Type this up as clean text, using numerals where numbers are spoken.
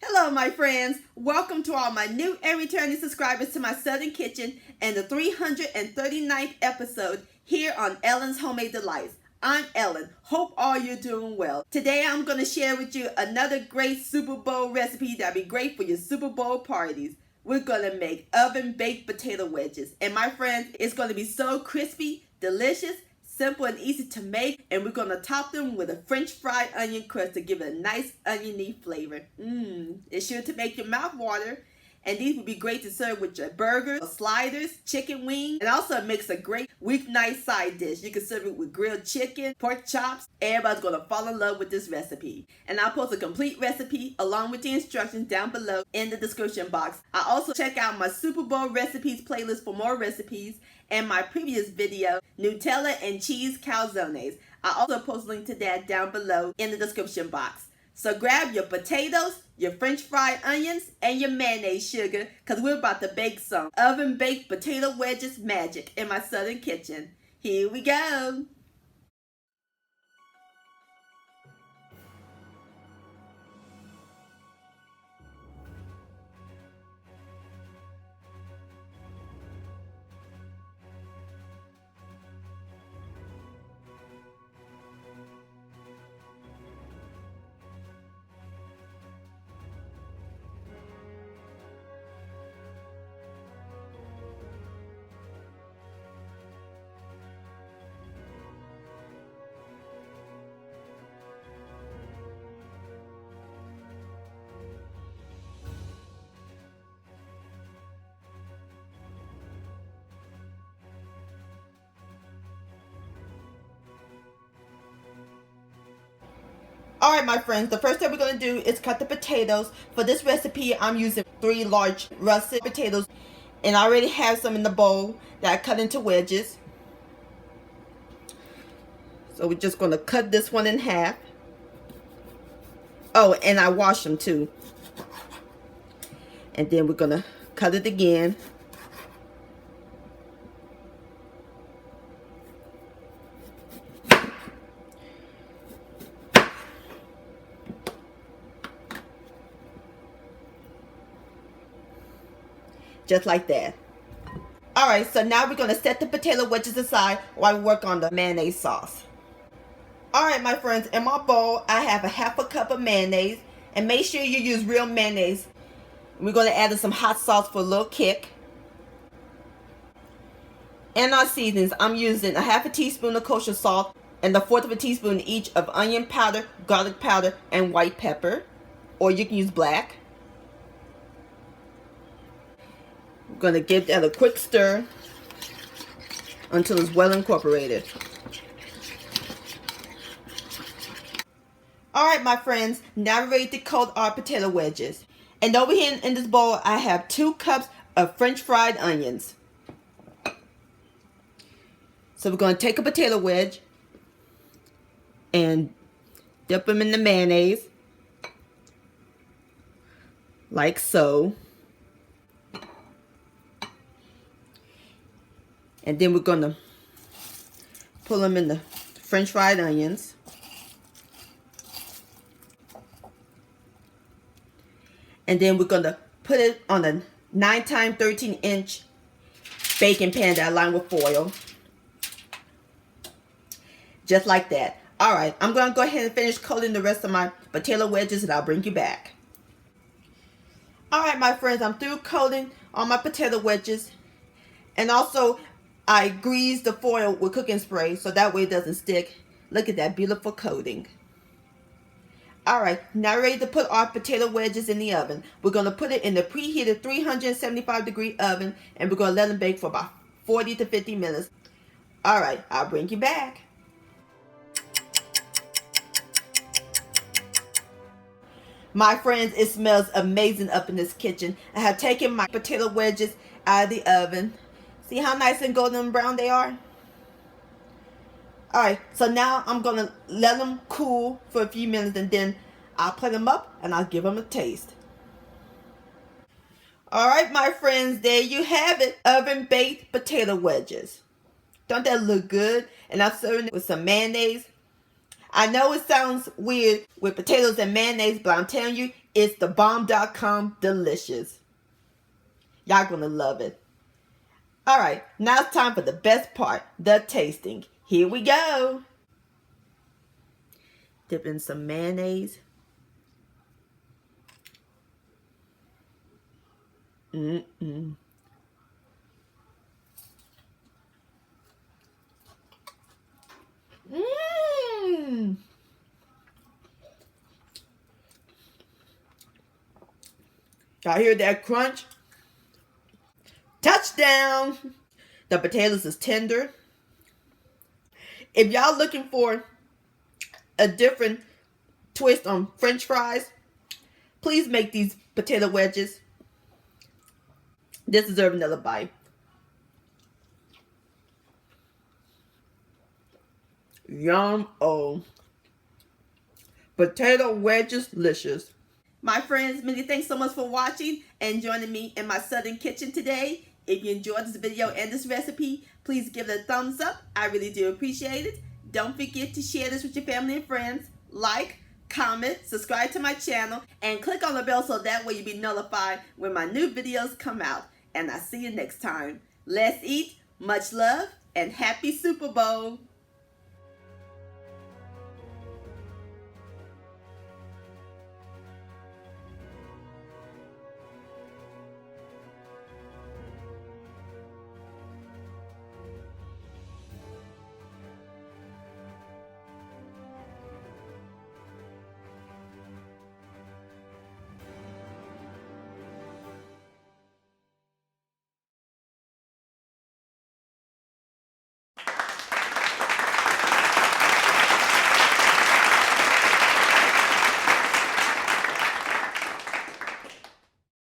Hello my friends, welcome to all my new and returning subscribers to my Southern Kitchen and the 339th episode here on Ellen's Homemade Delights. I'm Ellen, hope all you're doing well. Today I'm going to share with you another great Super Bowl recipe that'll be great for your Super Bowl parties. We're going to make oven baked potato wedges, and my friends, it's going to be so crispy, delicious, simple and easy to make, and we're going to top them with a French fried onion crust to give it a nice oniony flavor. It's sure to make your mouth water, and these would be great to serve with your burgers, sliders, chicken wings, and also it makes a great weeknight side dish. You can serve it with grilled chicken, pork chops. Everybody's going to fall in love with this recipe. And I'll post a complete recipe along with the instructions down below in the description box. I also check out my Super Bowl recipes playlist for more recipes, and my previous video, Nutella and cheese calzones. I also post a link to that down below in the description box. So grab your potatoes, your French fried onions, and your mayonnaise sugar, because we're about to bake some oven baked potato wedges magic in my Southern kitchen. Here we go. Alright my friends, the first thing we're going to do is cut the potatoes. For this recipe, I'm using 3 large russet potatoes. And I already have some in the bowl that I cut into wedges. So we're just going to cut this one in half. Oh, and I wash them too. And then we're going to cut it again. Just like that. Alright, so now we're going to set the potato wedges aside while we work on the mayonnaise sauce. Alright my friends, in my bowl I have a half a cup of mayonnaise. And make sure you use real mayonnaise. We're going to add in some hot sauce for a little kick. And our seasonings, I'm using a half a teaspoon of kosher salt and a fourth of a teaspoon each of onion powder, garlic powder, and white pepper. Or you can use black. I'm going to give that a quick stir until it's well incorporated. Alright my friends, now we're ready to coat our potato wedges. And over here in this bowl I have 2 cups of French fried onions. So we're going to take a potato wedge and dip them in the mayonnaise. Like so. And then we're going to pull them in the French fried onions. And then we're going to put it on a 9x13 inch baking pan that I lined with foil. Just like that. Alright, I'm going to go ahead and finish coating the rest of my potato wedges and I'll bring you back. Alright my friends, I'm through coating all my potato wedges. And also, I grease the foil with cooking spray so that way it doesn't stick. Look at that beautiful coating. Alright, now we're ready to put our potato wedges in the oven. We're going to put it in the preheated 375-degree oven and we're going to let them bake for about 40 to 50 minutes. Alright, I'll bring you back. My friends, it smells amazing up in this kitchen. I have taken my potato wedges out of the oven. See how nice and golden brown they are? Alright, so now I'm going to let them cool for a few minutes and then I'll plate them up and I'll give them a taste. Alright my friends, there you have it. Oven baked potato wedges. Don't that look good? And I'm serving it with some mayonnaise. I know it sounds weird with potatoes and mayonnaise, but I'm telling you, It's the bomb.com delicious. Y'all gonna love it. All right, now it's time for the best part, the tasting. Here we go. Dip in some mayonnaise. Mmm. Mmm. Y'all hear that crunch? Touchdown! The potatoes is tender. If y'all looking for a different twist on French fries, please make these potato wedges. This deserves another bite. Yum! Oh, potato wedges, delicious. My friends, many thanks so much for watching and joining me in my southern kitchen today. If you enjoyed this video and this recipe, please give it a thumbs up. I really do appreciate it. Don't forget to share this with your family and friends. Like, comment, subscribe to my channel, and click on the bell so that way you'll be notified when my new videos come out. And I'll see you next time. Let's eat, much love, and happy Super Bowl.